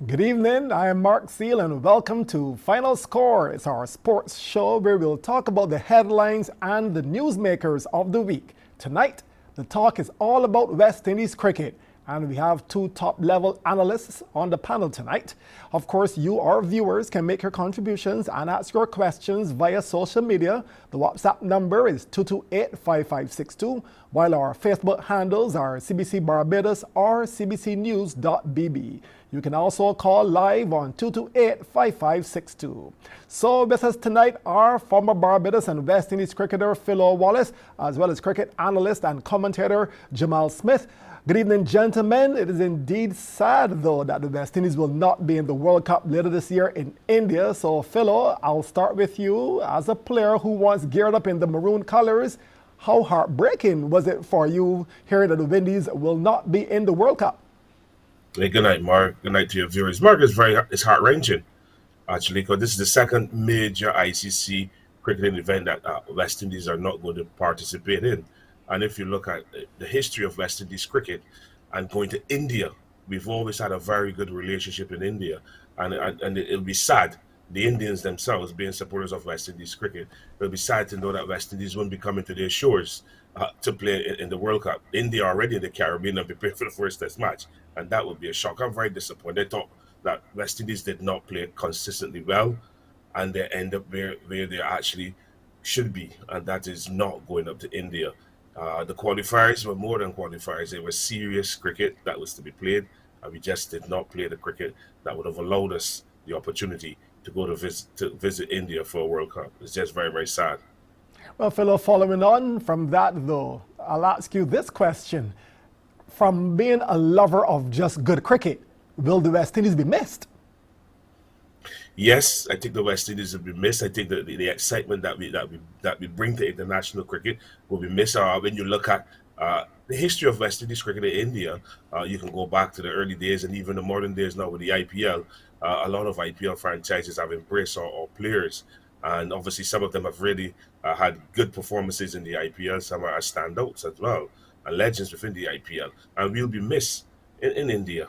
Good evening, I am Mark Seal and welcome to Final Score. It's our sports show where we'll talk about the headlines and the newsmakers of the week. Tonight, the talk is all about West Indies cricket and we have two top-level analysts on the panel tonight. Of course, you, our viewers, can make your contributions and ask your questions via social media. The WhatsApp number is 228-5562, while our Facebook handles are CBC Barbados or cbcnews.bb. You can also call live on 228-5562. So with us tonight are former Barbados and West Indies cricketer Philo Wallace, as well as cricket analyst and commentator Jamal Smith. Good evening, gentlemen. It is indeed sad, though, that the West Indies will not be in the World Cup later this year in India. So, Philo, I'll start with you. As a player who once geared up in the maroon colors, how heartbreaking was it for you hearing that the Windies will not be in the World Cup? Hey, good night, Mark. Good night to your viewers. Mark, it's heart-wrenching, actually, because this is the second major ICC cricketing event that West Indies are not going to participate in. And if you look at the history of West Indies cricket and going to India, we've always had a very good relationship in India. And it'll be sad, the Indians themselves being supporters of West Indies cricket, it'll be sad to know that West Indies won't be coming to their shores to play in the World Cup. India already in the Caribbean and prepared for the first test match. And that would be a shock. I'm very disappointed. I thought that West Indies did not play consistently well. And they end up where they actually should be. And that is not going up to India. The qualifiers were more than qualifiers. They were serious cricket that was to be played, and we just did not play the cricket that would have allowed us the opportunity to go to visit India for a World Cup. It's just very, very sad. Well, Philo, following on from that, though, I'll ask you this question. From being a lover of just good cricket, will the West Indies be missed? Yes, I think the West Indies will be missed. I think that the excitement that we bring to international cricket will be missed. When you look at the history of West Indies cricket in India, you can go back to the early days and even the modern days now with the IPL. A lot of IPL franchises have embraced our players, and obviously some of them have really had good performances in the IPL. Some are standouts as well, and legends within the IPL, and we'll be missed in India.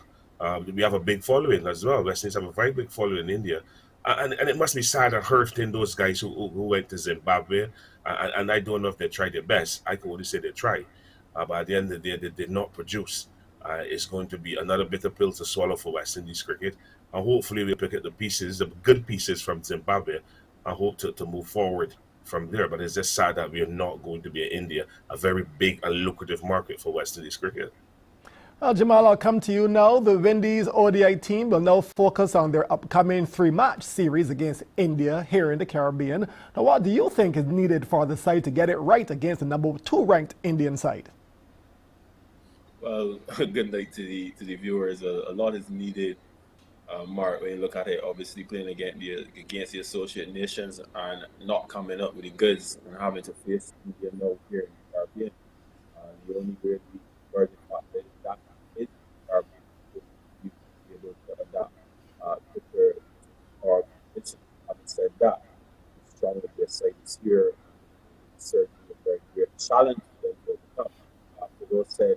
We have a big following as well. West Indies have a very big following in India. And it must be sad and hurting those guys who went to Zimbabwe. And I don't know if they tried their best. I can only say they tried. But at the end of the day, they did not produce. It's going to be another bitter pill to swallow for West Indies cricket. And hopefully we'll pick up the pieces, the good pieces from Zimbabwe, and hope to move forward from there. But it's just sad that we are not going to be in India, a very big and lucrative market for West Indies cricket. Well, Jamal, I'll come to you now. The Windies ODI team will now focus on their upcoming 3-match series against India here in the Caribbean. Now, what do you think is needed for the side to get it right against the number 2 ranked Indian side? Well, good night to the viewers. A lot is needed, Mark, when you look at it, obviously playing against the Associate Nations and not coming up with the goods and having to face India now here in the Caribbean. The only way we Virgin is that is Caribbean to be able to adapt quicker or it's having said that, the strong of their side is here certainly a very great challenge for them to overcome. For those said,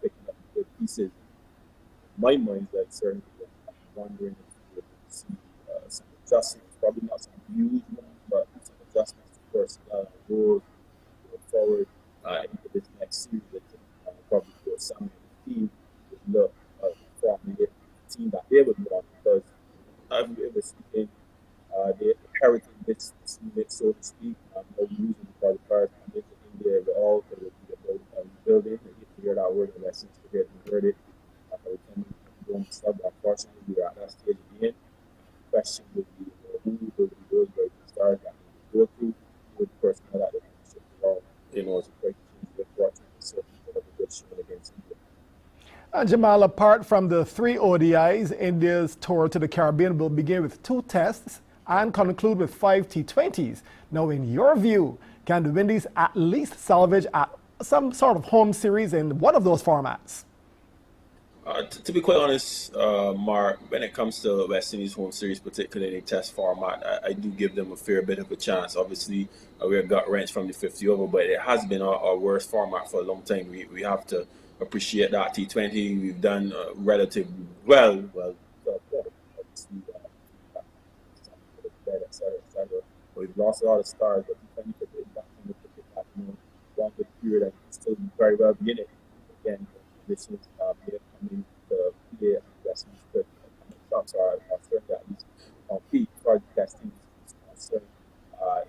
picking up good pieces, in my mind, like certainly I'm wondering if we will see some adjustments, probably not some huge ones, but some adjustments to personnel and roles going forward into this next series. Probably for some of the team would look forming the team that they would want because I've ever seen they inherited this unit, so to speak, no using for the first time into India at all. It would be about rebuilding. I get to hear that word in lessons to get heard it. By the time we go and stuff, unfortunately, we are at that stage again. The question would be who will be those very stars that we go through with the personnel that they should involve in order to break the fortune. So Jamal, apart from the 3 ODIs, India's tour to the Caribbean will begin with 2 tests and conclude with 5 T20s. Now, in your view, can the Windies at least salvage at some sort of home series in one of those formats? To be quite honest, Mark, when it comes to West Indies home series, particularly in test format, I do give them a fair bit of a chance. Obviously, we got wrenched from the 50 over, but it has been our worst format for a long time. We have to appreciate that. T20, we've done relatively well, obviously et cetera, et cetera. But we've lost a lot of stars, but we can put it back in the cricket that, one good period and still very well be in it. Again, this is may coming to play and Western Spirit. Shots are certainly at least compete for the testing is concerned.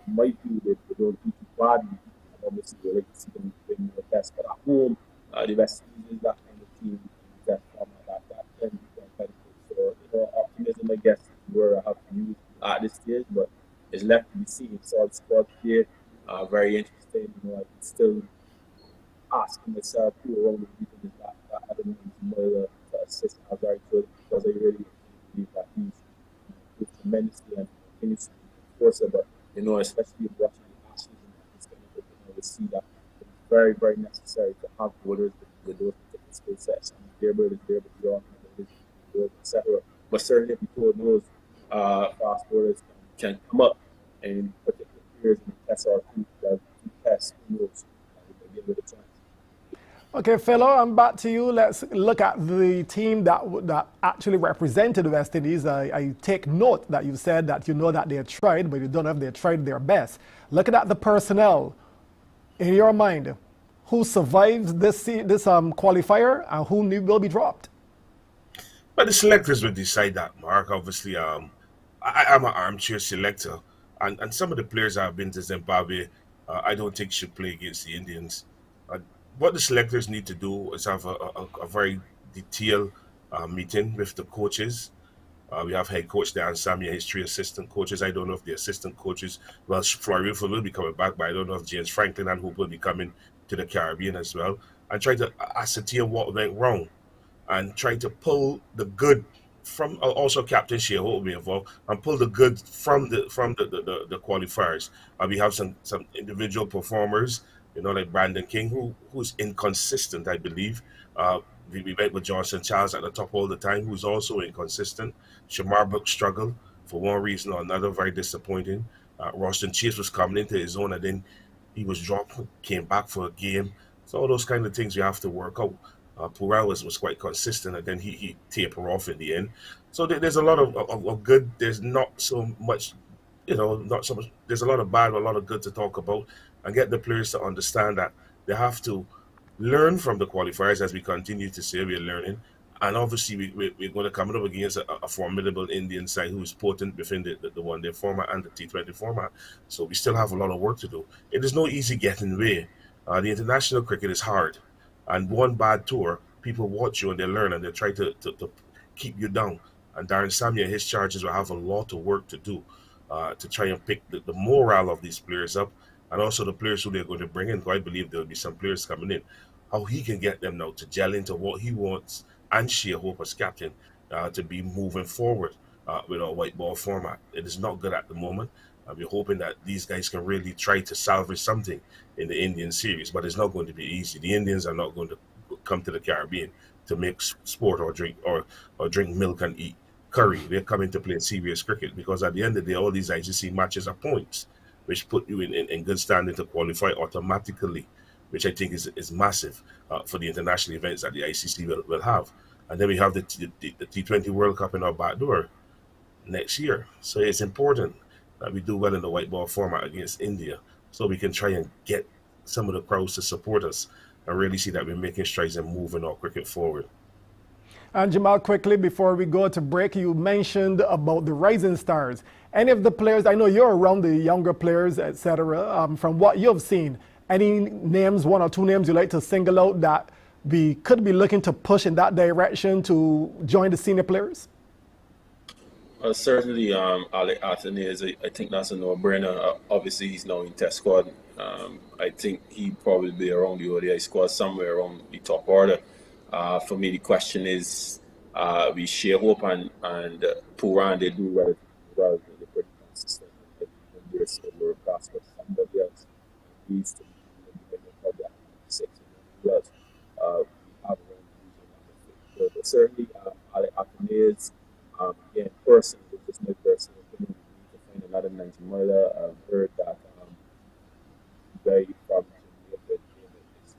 It might be that they don't do too badly, and obviously we like to see them bring more tests. But at home, the West Indies is that kind of team that format that can be competitive. So optimism, I guess, is where I have to use at this stage, but it's left to be seen. So the squad play, very interesting. I can still asking myself who around the region is that Adam Miller to assist as very good because I really believe that he's tremendously and continues to enforce it. But especially watching the Ashes and this kind of thing, we see that it's very, very necessary to have bowlers with those particular skill sets. And Gabriel is there, but John, etc. But certainly, if you told those fast bowlers can come up and particular players in the test or two tests, who knows, give it a chance. Okay, Philo, I'm back to you. Let's look at the team that actually represented the West Indies. I take note that you said that you know that they tried, but you don't know if they tried their best. Looking at the personnel, in your mind, who survived this qualifier and who will be dropped? But the selectors will decide that, Mark. Obviously, I'm an armchair selector, and some of the players that have been to Zimbabwe, I don't think should play against the Indians. What the selectors need to do is have a very detailed meeting with the coaches. We have head coach Dan Samia, his three assistant coaches. I don't know if the assistant coaches, well, Flory will be coming back, but I don't know if James Franklin and Hope will be coming to the Caribbean as well, and try to ascertain what went wrong and try to pull the good from also Captain Shea will be involved and pull the good from the qualifiers. We have some individual performers, like Brandon King, who's inconsistent, I believe. We met with Johnson Charles at the top all the time, who's also inconsistent. Shamar Brook struggled for one reason or another, very disappointing. Roston Chase was coming into his own and then he was dropped, came back for a game. So all those kind of things you have to work out. Purell was quite consistent, and then he tapered off in the end. So there's a lot of good. There's not so much, not so much. There's a lot of bad, but a lot of good to talk about, and get the players to understand that they have to learn from the qualifiers as we continue to say we're learning. And obviously, we're going to come up against a formidable Indian side who is potent within the one-day format and the T20 format. So we still have a lot of work to do. It is no easy getting away. The international cricket is hard. And one bad tour, people watch you and they learn and they try to keep you down. And Darren Samia and his charges will have a lot of work to do to try and pick the morale of these players up and also the players who they're going to bring in. I believe there'll be some players coming in. How he can get them now to gel into what he wants and share hope as captain to be moving forward with our white ball format. It is not good at the moment. We're hoping that these guys can really try to salvage something in the Indian series, but it's not going to be easy. The Indians are not going to come to the Caribbean to make sport or drink milk and eat curry. They're coming to play serious cricket because at the end of the day, all these ICC matches are points, which put you in good standing to qualify automatically, which I think is massive for the international events that the ICC will have. And then we have the T20 World Cup in our back door next year. So it's important that we do well in the white ball format against India so we can try and get some of the crowds to support us and really see that we're making strides and moving our cricket forward. And Jamal, quickly before we go to break, you mentioned about the rising stars. Any of the players, I know you're around the younger players, etc. From what you've seen, any names, one or two names you like to single out that we could be looking to push in that direction to join the senior players? Certainly, Alec Athens, I think that's a no-brainer. Obviously, he's now in test squad. I think he'd probably be around the ODI squad, somewhere around the top order. For me, the question is, we share hope and Puran, they do relatively well. They're pretty consistent. There's a lower class, but somebody else needs to be probably 6 and else. We have around the region. But certainly, Alec Athens, again, personally, just my personal opinion, we need to find another 90 miler. I've heard that very probably should be a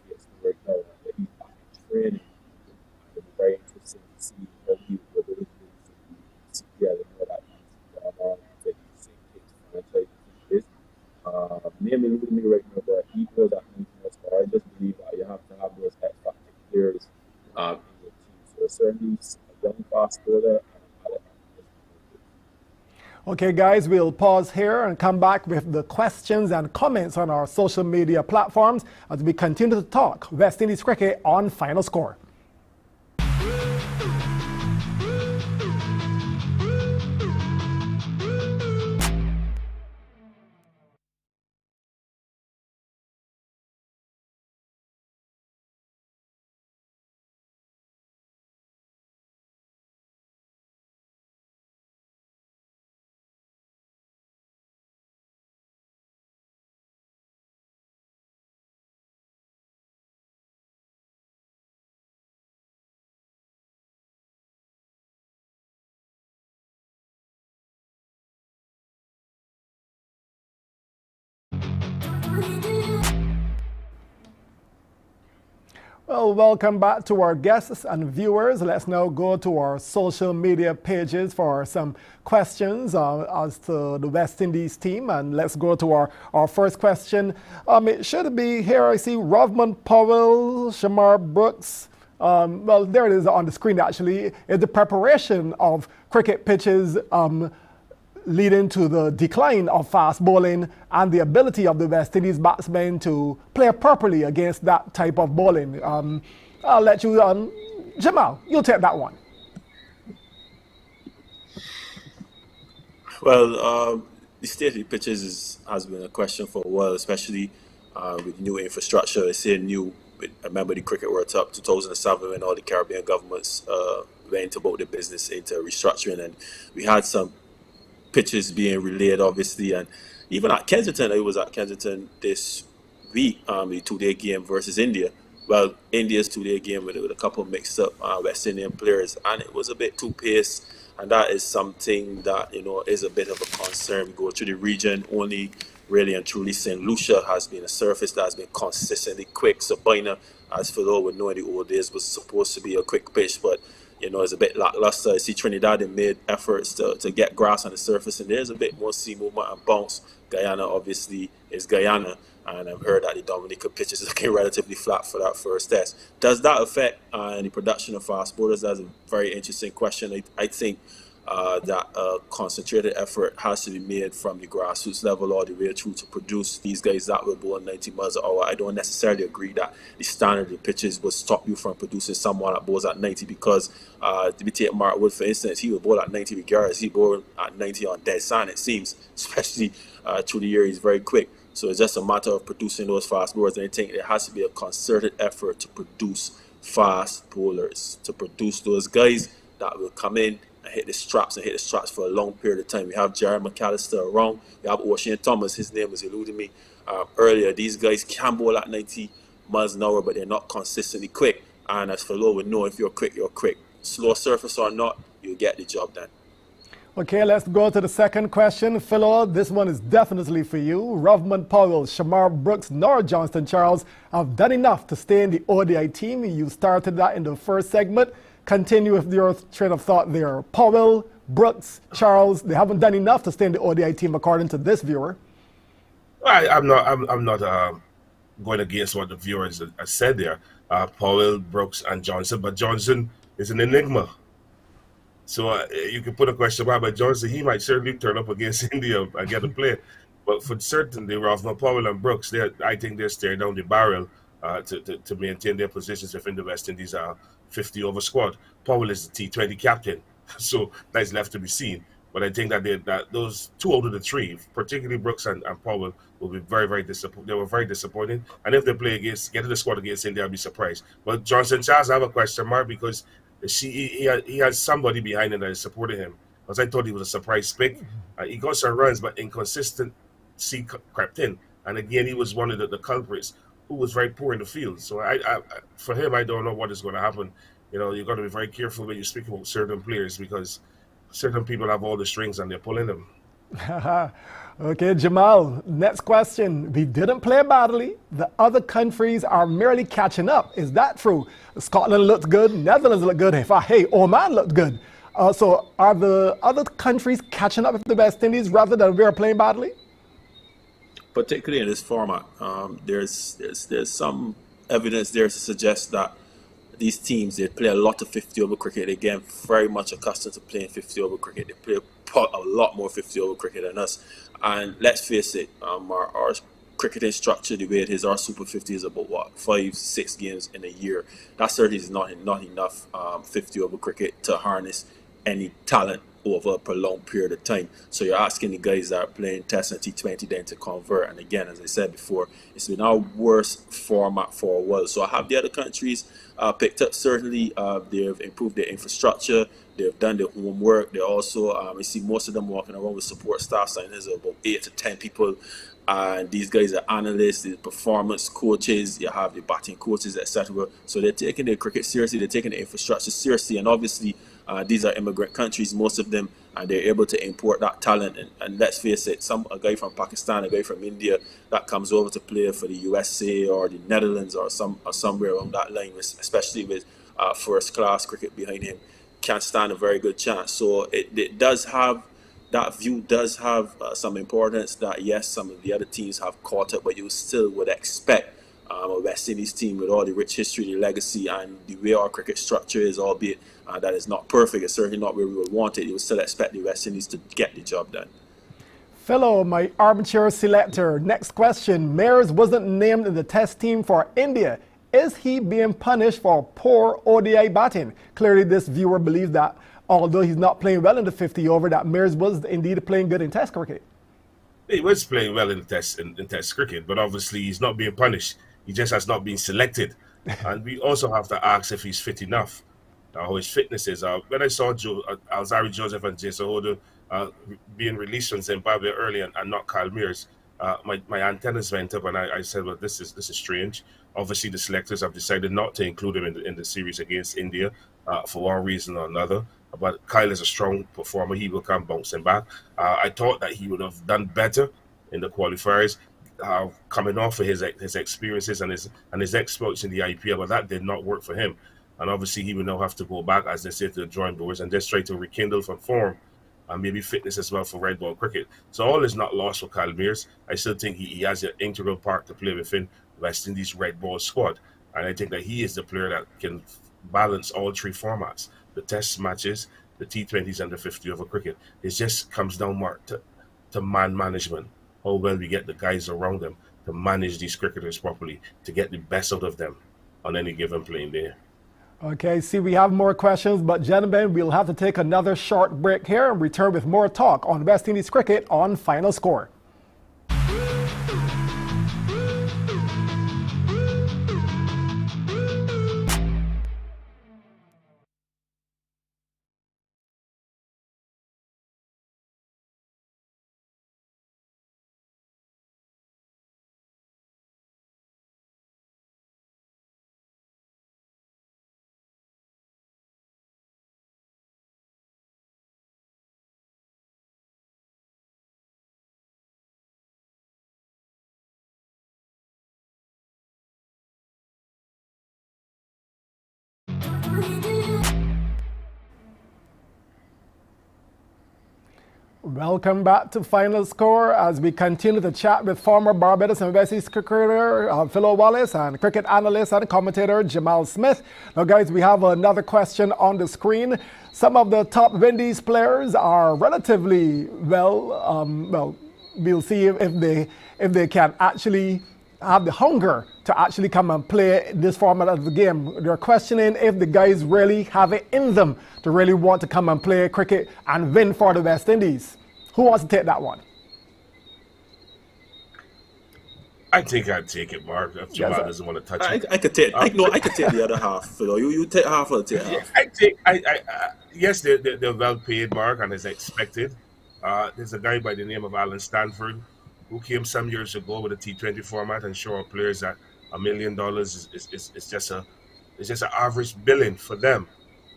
bit right now. That he's back in training. It'll be very interesting to see how he will be CPL certainly a young fast bowler. Okay, guys, we'll pause here and come back with the questions and comments on our social media platforms as we continue to talk West Indies cricket on Final Score. Well, welcome back to our guests and viewers. Let's now go to our social media pages for some questions as to the West Indies team. And let's go to our first question. It should be here. I see Rovman Powell, Shamar Brooks. Well, there it is on the screen, actually. Is the preparation of cricket pitches leading to the decline of fast bowling and the ability of the West Indies batsmen to play properly against that type of bowling. I'll let you, Jamal, you'll take that one. Well, the state of the pitches has been a question for a while, especially with new infrastructure. I say new. I remember the Cricket World Cup 2007 when all the Caribbean governments went about the business into restructuring, and we had some pitches being relayed, obviously, and even at Kensington, I was at Kensington this week, the two-day game versus India. Well, India's two-day game with a couple of mixed-up West Indian players, and it was a bit too paced, and that is something that, you know, is a bit of a concern. We go through the region, only really and truly St. Lucia has been a surface that has been consistently quick. Sabina, as Philo would know in the old days, was supposed to be a quick pitch, but you know, it's a bit lackluster. I see Trinidad, they made efforts to get grass on the surface, and there's a bit more sea movement and bounce. Guyana, obviously, is Guyana, and I've heard that the Dominica pitch is looking relatively flat for that first test. Does that affect the production of fast bowlers? That's a very interesting question. I think that a concentrated effort has to be made from the grassroots level all the way through to produce these guys that will bowl 90 miles an hour. I don't necessarily agree that the standard of the pitches will stop you from producing someone that bowls at 90, because we take Mark Wood, for instance, he will bowl at 90 regardless. He bowled at 90 on dead sand, it seems, especially through the year. He's very quick. So it's just a matter of producing those fast bowlers, and I think there has to be a concerted effort to produce fast bowlers, to produce those guys that will come in and hit the straps for a long period of time. We have Jared McAllister around. We have O'Shane Thomas. His name was eluding me earlier. These guys can bowl at 90 miles an hour, but they're not consistently quick. And as Philo would know, if you're quick, you're quick. Slow surface or not, you'll get the job done. Okay, let's go to the second question. Philo, this one is definitely for you. Rovman Powell, Shamar Brooks, nor Johnston Charles have done enough to stay in the ODI team. You started that in the first segment. Continue with your train of thought there. Powell, Brooks, Charles, they haven't done enough to stay in the ODI team, according to this viewer. I'm not going against what the viewers have said there. Powell, Brooks, and Johnson, but Johnson is an enigma. So you can put a question mark, but Johnson, he might certainly turn up against India and get a play. But for certain, they Rovman Powell and Brooks, I think they're staring down the barrel to maintain their positions within the West Indies 50-over squad. Powell is the T20 captain, so that's left to be seen. But I think that those two out of the three, particularly Brooks and Powell, will be very, very disappointing. They were very disappointing. And if they get to the squad against India, I'll be surprised. But Johnson Charles, I have a question mark because he has somebody behind him that is supporting him. Because I thought he was a surprise pick. He got some runs, but inconsistency crept in. And again, he was one of the culprits who was very poor in the field. So for him, I don't know what is going to happen. You know, you've got to be very careful when you speak about certain players because certain people have all the strings and they're pulling them. Okay, Jamal, next question. We didn't play badly. The other countries are merely catching up. Is that true? Scotland looked good. Netherlands looked good. Hey, Oman looked good. So are the other countries catching up with the West Indies rather than we are playing badly? Particularly in this format, there's some evidence there to suggest that these teams, they play a lot of 50 over cricket. They get very much accustomed to playing 50 over cricket. They play a lot more 50 over cricket than us. And let's face it, our cricketing structure, the way it is, our Super 50 is about what, 5-6 games in a year. That certainly is not enough 50 over cricket to harness any talent over a prolonged period of time. So you're asking the guys that are playing Test and T20 then to convert. And again, as I said before, it's been our worst format for a while. So I have the other countries picked up. Certainly, they've improved their infrastructure. They've done their homework. They also, we see most of them walking around with support staff. So there's about 8 to 10 people. And these guys are analysts, the performance coaches, you have the batting coaches, etc. So they're taking their cricket seriously, they're taking the infrastructure seriously, and obviously these are immigrant countries, most of them, and they're able to import that talent. And let's face it, a guy from Pakistan, a guy from India that comes over to play for the USA or the Netherlands or somewhere along that line, especially with first-class cricket behind him, can stand a very good chance. So it does have. That view does have some importance that, yes, some of the other teams have caught up, but you still would expect a West Indies team with all the rich history, the legacy, and the way our cricket structure is, albeit that is not perfect, it's certainly not where we would want it, you would still expect the West Indies to get the job done. Fellow, my armchair selector, next question. Mayers wasn't named in the test team for India. Is he being punished for poor ODI batting? Clearly, this viewer believes that although he's not playing well in the 50 over, that Mayers was indeed playing good in Test cricket. He was playing well in Test cricket, but obviously he's not being punished. He just has not been selected. And we also have to ask if he's fit enough, how his fitness is. When I saw Alzari Joseph and Jason Holder being released from Zimbabwe early and not Kyle Mayers, my antennas went up, and I said, well, this is strange. Obviously, the selectors have decided not to include him in the series against India for one reason or another. But Kyle is a strong performer. He will come bouncing back. I thought that he would have done better in the qualifiers, coming off of his experiences and his exploits in the IPL, but that did not work for him. And obviously, he will now have to go back, as they say, to the drawing boards and just try to rekindle from form and maybe fitness as well for red ball cricket. So all is not lost for Kyle Mayers. I still think he has an integral part to play within West Indies red ball squad. And I think that he is the player that can balance all three formats, the test matches, the T20s, and the 50 over cricket. It just comes down, Mark, to man management, how well we get the guys around them to manage these cricketers properly, to get the best out of them on any given playing day. Okay, see, we have more questions, but gentlemen, we'll have to take another short break here and return with more talk on West Indies cricket on Final Score. Welcome back to Final Score as we continue to chat with former Barbados and West Indies cricketer Philo Wallace and cricket analyst and commentator Jamal Smith. Now guys, we have another question on the screen. Some of the top Windies players are relatively well, we'll see if they can actually have the hunger to actually come and play this format of the game. They're questioning if the guys really have it in them to really want to come and play cricket and win for the West Indies. Who wants to take that one? I think I'd take it, Mark. If Jamal doesn't want to touch it, I could take. I could take the other half. Philo. You take half, I'll take half. Yes, they're well paid, Mark, and as expected. There's a guy by the name of Alan Stanford who came some years ago with a T20 format and showed players that $1 million is just an average billing for them,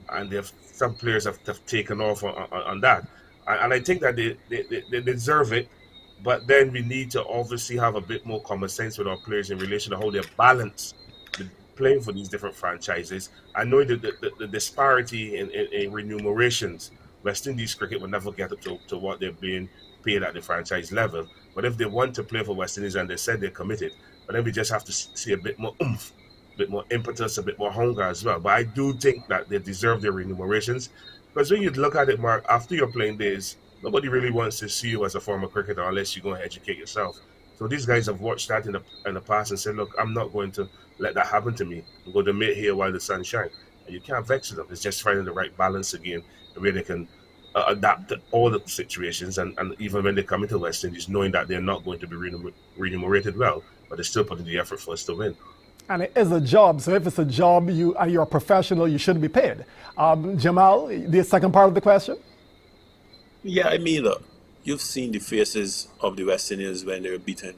and some players have taken off on that, and I think that they deserve it. But then we need to obviously have a bit more common sense with our players in relation to how they balance playing for these different franchises. I know the disparity in remunerations. West Indies cricket will never get up to what they're being paid at the franchise level. But if they want to play for West Indies and they said they're committed, but then we just have to see a bit more oomph bit more impetus, a bit more hunger as well. But I do think that they deserve their remunerations because when you look at it, Mark, after your playing days, nobody really wants to see you as a former cricketer unless you go and educate yourself. So these guys have watched that in the past and said, look, I'm not going to let that happen to me. I'm going to mate here while the sun shines. And you can't vex them. It's just finding the right balance again, where they can adapt to all the situations. And even when they come into West Indies, knowing that they're not going to be remunerated well, but they're still putting the effort for us to win. And it is a job, so if it's a job and you're a professional, you shouldn't be paid. Jamal, the second part of the question? Yeah, I mean, look, you've seen the faces of the West Indians when they're beaten.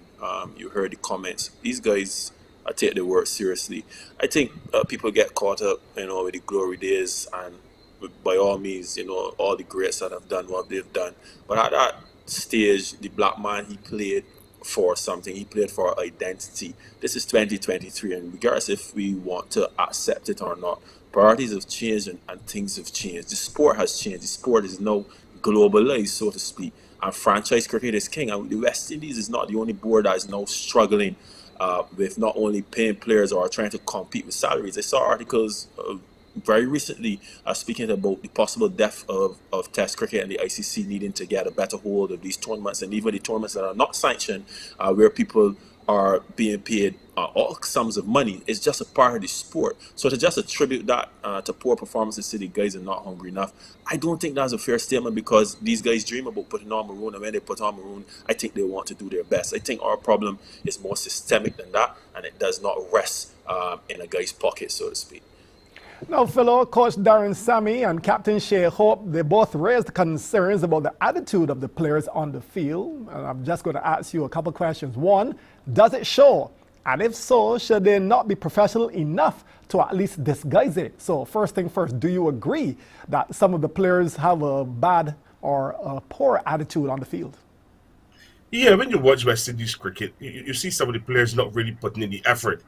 You heard the comments. These guys take their work seriously. I think people get caught up, with the glory days, and by all means, all the greats that have done what they've done. But at that stage, the black man, he played for something. He played for identity. This is 2023, and regardless if we want to accept it or not, priorities have changed and things have changed. The sport has changed. The sport is now globalized, so to speak, and franchise cricket is king. And the West Indies is not the only board that is now struggling with not only paying players or trying to compete with salaries. I saw articles very recently speaking about the possible death of Test cricket and the ICC needing to get a better hold of these tournaments, and even the tournaments that are not sanctioned, where people are being paid all sums of money. It's just a part of the sport. So to just attribute that to poor performances to the guys are not hungry enough, I don't think that's a fair statement, because these guys dream about putting on maroon, and when they put on maroon, I think they want to do their best. I think our problem is more systemic than that, and it does not rest in a guy's pocket, so to speak. Now, fellow Coach Darren Sammy and Captain Shea Hope, they both raised concerns about the attitude of the players on the field. And I'm just going to ask you a couple questions. One, does it show? And if so, should they not be professional enough to at least disguise it? So first thing first, do you agree that some of the players have a bad or a poor attitude on the field? Yeah, when you watch West Indies cricket, you see some of the players not really putting in the effort.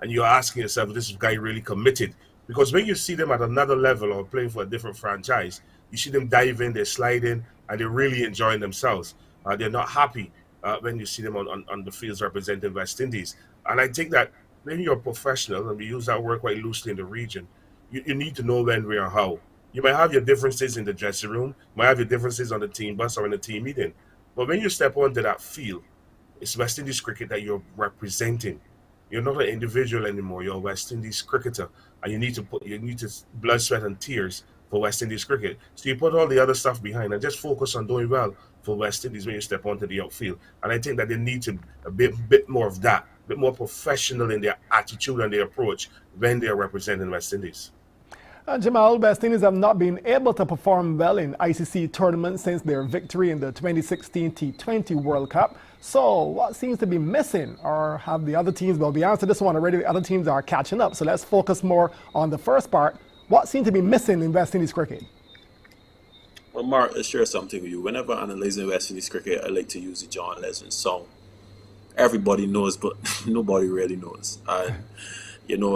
And you're asking yourself, is this guy really committed? Because when you see them at another level or playing for a different franchise, you see them dive in, they're sliding, and they're really enjoying themselves. They're not happy when you see them on the fields representing West Indies. And I think that when you're a professional, and we use that word quite loosely in the region, you need to know when, where, and how. You might have your differences in the dressing room, you might have your differences on the team bus or in the team meeting. But when you step onto that field, it's West Indies cricket that you're representing. You're not an individual anymore. You're a West Indies cricketer, and you need to blood, sweat, and tears for West Indies cricket. So you put all the other stuff behind and just focus on doing well for West Indies when you step onto the outfield. And I think that they need to a bit more of that, a bit more professional in their attitude and their approach when they are representing West Indies. Jamal, West Indies have not been able to perform well in ICC tournaments since their victory in the 2016 T20 World Cup. So what seems to be missing? Or have the other teams, well, we answered this one already, the other teams are catching up. So let's focus more on the first part. What seems to be missing in West Indies cricket? Well, Mark, I'll share something with you. Whenever analyzing West Indies cricket, I like to use the John Legend song. Everybody knows, but nobody really knows.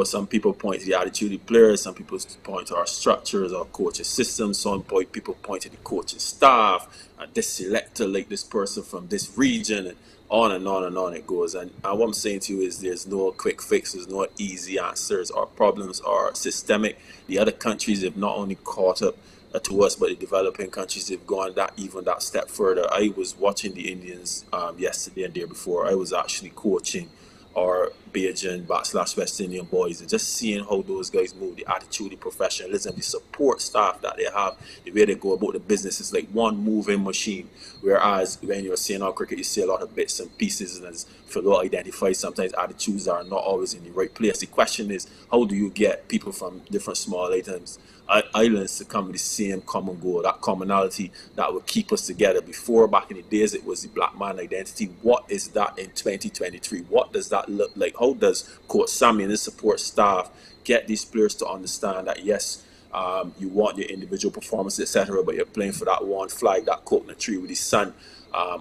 Some people point to the attitude of the players, some people point to our structures, our coaching systems, some people point to the coaching staff, and this selector like this person from this region, and on and on and on it goes. And what I'm saying to you is there's no quick fix, there's no easy answers. Our problems are systemic. The other countries have not only caught up to us, but the developing countries have gone that step further. I was watching the Indians yesterday and the day before. I was actually coaching our Bajan / West Indian boys, and just seeing how those guys move, the attitude, the professionalism, the support staff that they have, the way they go about the business is like one moving machine. Whereas when you're seeing our cricket, you see a lot of bits and pieces, and as Philo identifies, sometimes attitudes are not always in the right place. The question is, how do you get people from different small islands to come with the same common goal, that commonality that would keep us together? Before, back in the days, it was the black man identity. What is that in 2023? What does that look like? How does Coach Sammy and his support staff get these players to understand that, yes, you want your individual performance, etc., but you're playing for that one flag, that coconut tree with the sun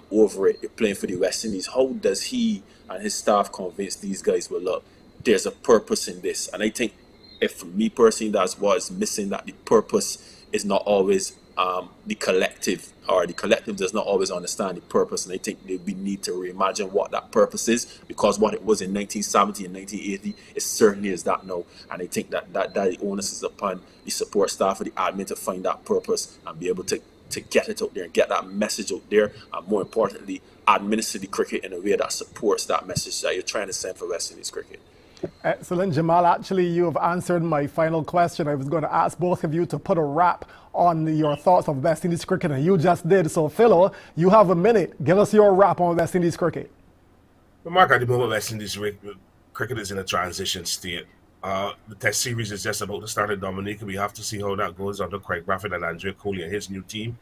over it. You're playing for the West Indies. How does he and his staff convince these guys, well, look, there's a purpose in this? And I think, if for me personally, that's what is missing, that the purpose is not always the collective, or the collective does not always understand the purpose, and I think we need to reimagine what that purpose is, because what it was in 1970 and 1980, it certainly is that now. And I think that the onus is upon the support staff or the admin to find that purpose and be able to get it out there and get that message out there, and more importantly, administer the cricket in a way that supports that message that you're trying to send for West Indies cricket. Excellent, Jamal. Actually, you have answered my final question. I was going to ask both of you to put a wrap on your thoughts of West Indies cricket, and you just did. So, Philo, you have a minute. Give us your wrap on West Indies cricket. Well, Mark, at the moment, West Indies cricket is in a transition state. The Test series is just about to start in Dominica. We have to see how that goes under Craig Brafford and Andre Coley and his new team.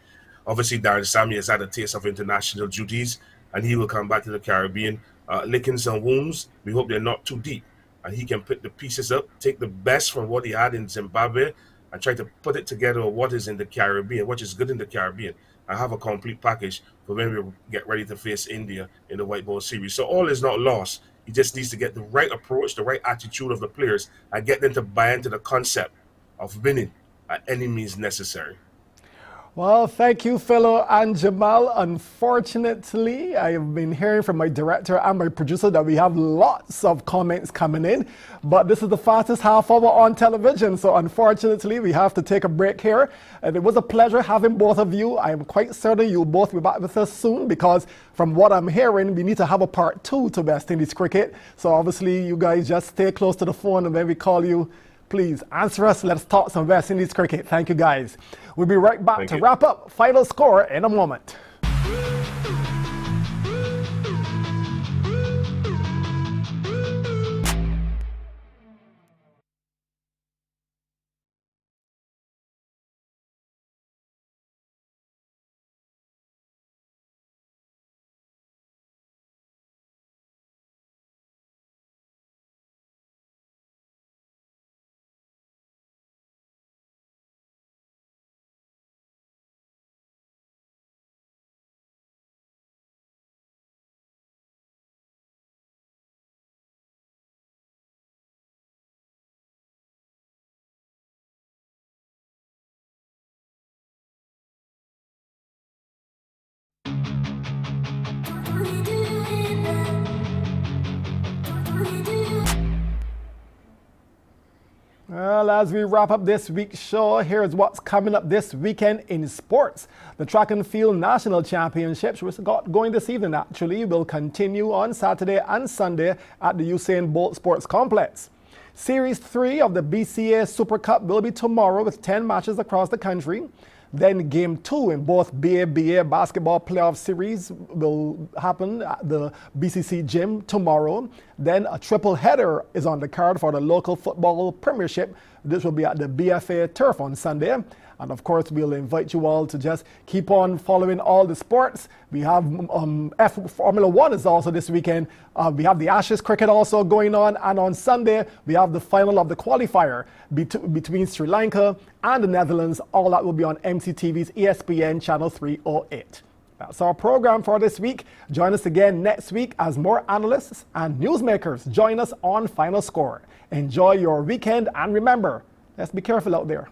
Obviously, Darren Sammy has had a taste of international duties, and he will come back to the Caribbean. Licking some wounds. We hope they're not too deep, and he can put the pieces up, take the best from what he had in Zimbabwe, and try to put it together with what is in the Caribbean, what is good in the Caribbean, and have a complete package for when we get ready to face India in the White Ball Series. So all is not lost. He just needs to get the right approach, the right attitude of the players, and get them to buy into the concept of winning at any means necessary. Well, thank you, Philo and Jamal. Unfortunately, I have been hearing from my director and my producer that we have lots of comments coming in, but this is the fastest half hour on television, so unfortunately, we have to take a break here. And it was a pleasure having both of you. I am quite certain you'll both be back with us soon, because from what I'm hearing, we need to have a part 2 to West Indies cricket. So obviously, you guys just stay close to the phone, and when we call you, please answer us. Let's talk some West Indies cricket. Thank you, guys. We'll be right back to wrap up Final Score in a moment. Well, as we wrap up this week's show, here's what's coming up this weekend in sports. The Track and Field National Championships, which got going this evening actually, will continue on Saturday and Sunday at the Usain Bolt Sports Complex. Series 3 of the BCA Super Cup will be tomorrow with 10 matches across the country. Then Game 2 in both BABA Basketball Playoff Series will happen at the BCC Gym tomorrow. Then a triple header is on the card for the local football premiership. This will be at the BFA Turf on Sunday. And of course, we'll invite you all to just keep on following all the sports. We have Formula 1 is also this weekend. We have the Ashes cricket also going on. And on Sunday, we have the final of the qualifier between Sri Lanka and the Netherlands. All that will be on MCTV's ESPN Channel 308. That's our program for this week. Join us again next week as more analysts and newsmakers join us on Final Score. Enjoy your weekend, and remember, let's be careful out there.